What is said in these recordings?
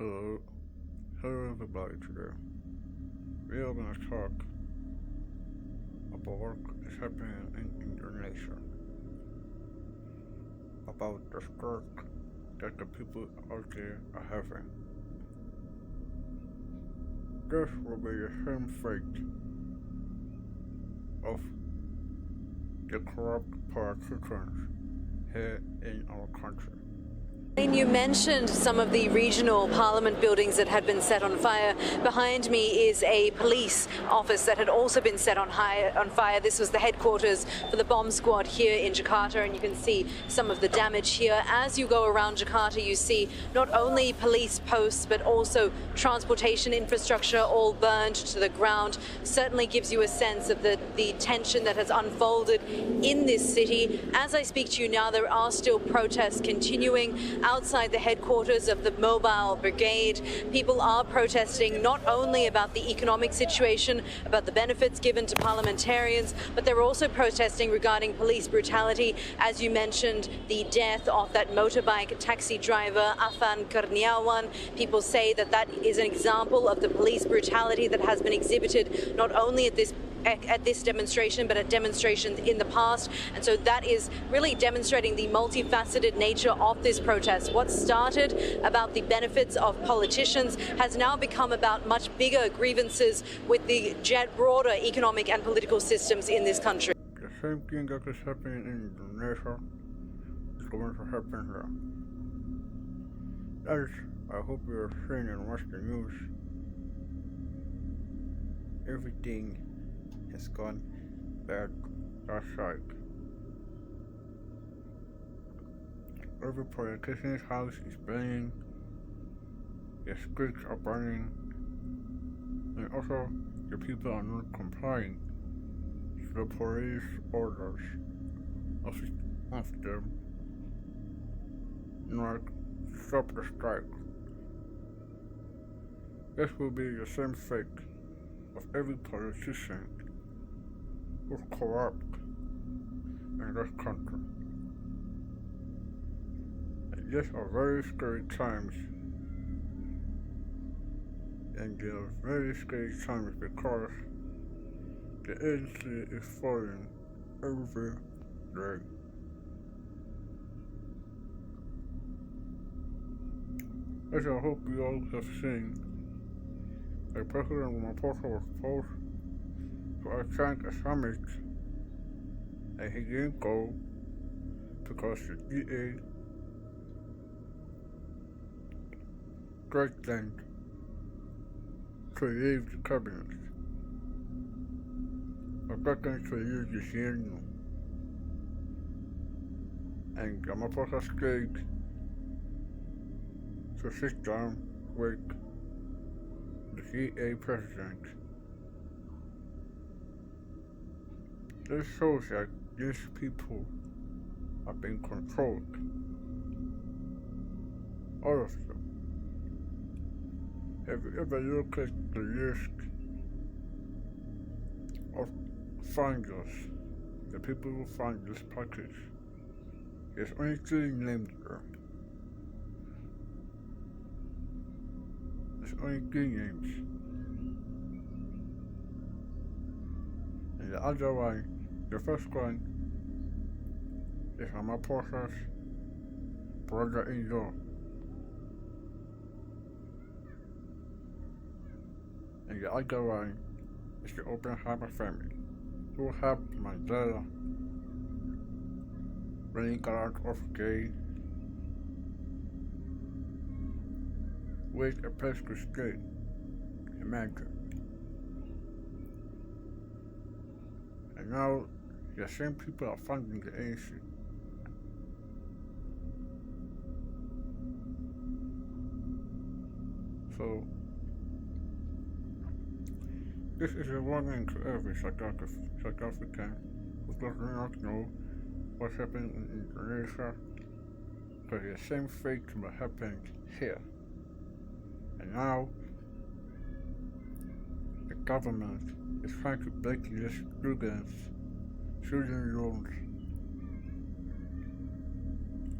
Hello, hello everybody today. We are gonna talk about what is happening in Indonesia, about the stroke that the people out there are having. This will be the same fate of the corrupt politicians here in our country. You mentioned some of the regional parliament buildings that had been set on fire. Behind me is a police office that had also been set on fire. This was the headquarters for the bomb squad here in Jakarta, and you can see some of the damage here. As you go around Jakarta, you see not only police posts, but also transportation infrastructure all burned to the ground. Certainly gives you a sense of the tension that has unfolded in this city. As I speak to you now, there are still protests continuing outside the headquarters of the mobile brigade. People are protesting not only about the economic situation, about the benefits given to parliamentarians, but they're also protesting regarding police brutality. As you mentioned, the death of that motorbike taxi driver, Afan Kurniawan. People say that that is an example of the police brutality that has been exhibited not only at this demonstration, but at demonstrations in the past. And so that is really demonstrating the multifaceted nature of this protest. What started about the benefits of politicians has now become about much bigger grievances with the broader economic and political systems in this country. The same thing that is happening in Indonesia is going to happen here. As I hope you are seeing and watch the news, everything has gone bad that side. Every politician's house is burning, the streets are burning, and also the people are not complying to the police orders of them not stop the strike. This will be the same fate of every politician who's corrupt in this country. And these are very scary times, and they are very scary times because the ANC is falling every day. As I hope you all have seen, a President Ramaphosa was supposed to attend a summit, and he didn't go because the DA threatened to leave the cabinet, or threatened to leave the Gobierno, and Ramaphosa stayed to sit down with the DA president. This shows that these people are being controlled. All of them. Have you ever looked at the list of funders, the people who fund this package? There's only 3 names there. There's only 3 names. And the other one, the first one, is Ramaphosa's brother-in-law. And the other one is the Oppenheimer family, who helped Mandela when he got out of jail with a place to stay. Imagine. And now the same people are funding the ANC. So this is a warning to every South African who does not know what's happening in Indonesia, because the same fate will happen here. And now the government is trying to blacklist student loans,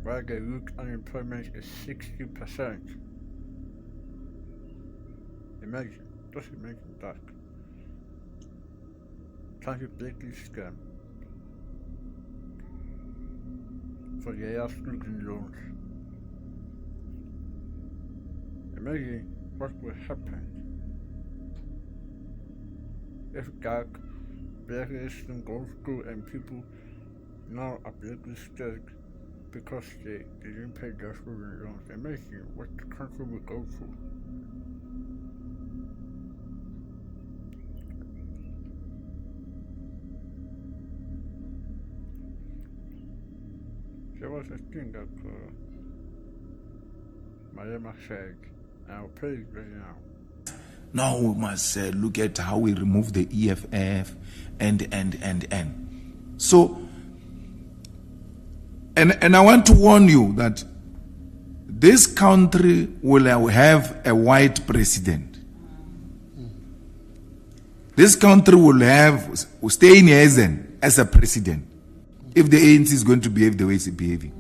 while the youth unemployment is 60%. Imagine, just imagine that. Trying to break this scam for their student loans. Imagine what will happen if that blacklisting goes through and people now are blacklisted because they didn't pay their student loans. Imagine what the country will go through. There was a thing that Malema said, and I'll play it right now. Now we must look at how we remove the EFF and. So, and I want to warn you that this country will have a white president. This country will stay in Ezen as a president if the ANC is going to behave the way it's behaving.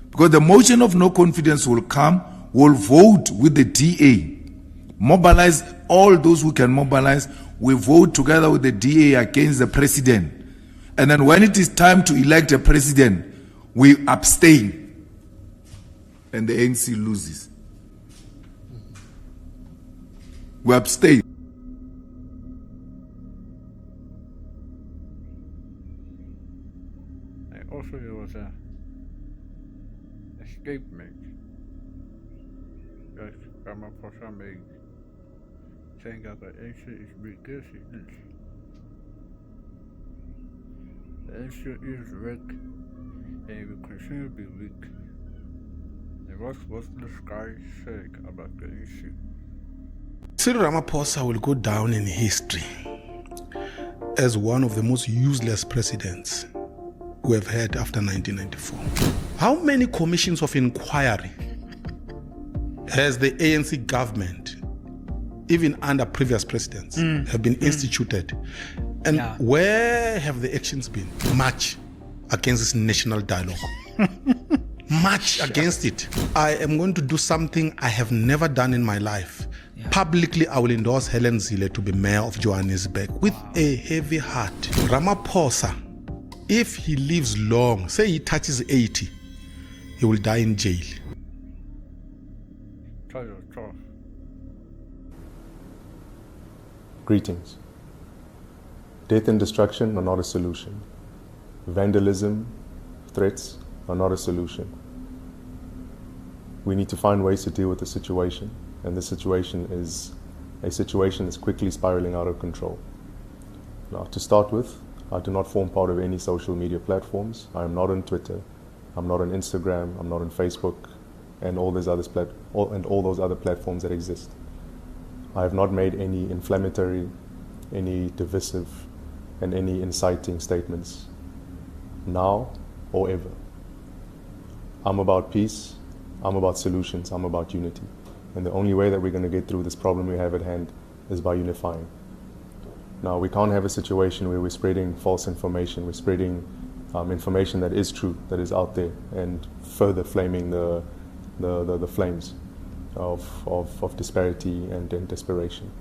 Because the motion of no confidence will come, will vote with the DA, mobilize all those who can mobilize, we vote together with the DA against the president. And then when it is time to elect a president, we abstain. And the ANC loses. We abstain. And also there was a statement that Ramaphosa made saying that the ANC is weak. Yes, it is. The ANC is weak and it will continue to be weak. And what this guy saying about the ANC? Cyril Ramaphosa will go down in history as one of the most useless presidents we have had after 1994. How many commissions of inquiry has the ANC government, even under previous presidents, have been instituted? And where have the actions been? Much against this national dialogue. Much against it. I am going to do something I have never done in my life. Publicly, I will endorse Helen Zille to be mayor of Johannesburg with a heavy heart. Ramaphosa, if he lives long, say he touches 80, he will die in jail. Greetings. Death and destruction are not a solution. Vandalism, threats are not a solution. We need to find ways to deal with the situation, and the situation is a situation that's quickly spiraling out of control. Now, to start with, I do not form part of any social media platforms. I am not on Twitter, I'm not on Instagram, I'm not on Facebook, and all those other platforms that exist. I have not made any inflammatory, any divisive, and any inciting statements, now or ever. I'm about peace, I'm about solutions, I'm about unity. And the only way that we're going to get through this problem we have at hand is by unifying. Now, we can't have a situation where we're spreading false information, we're spreading information that is true, that is out there, and further flaming the flames of disparity and desperation.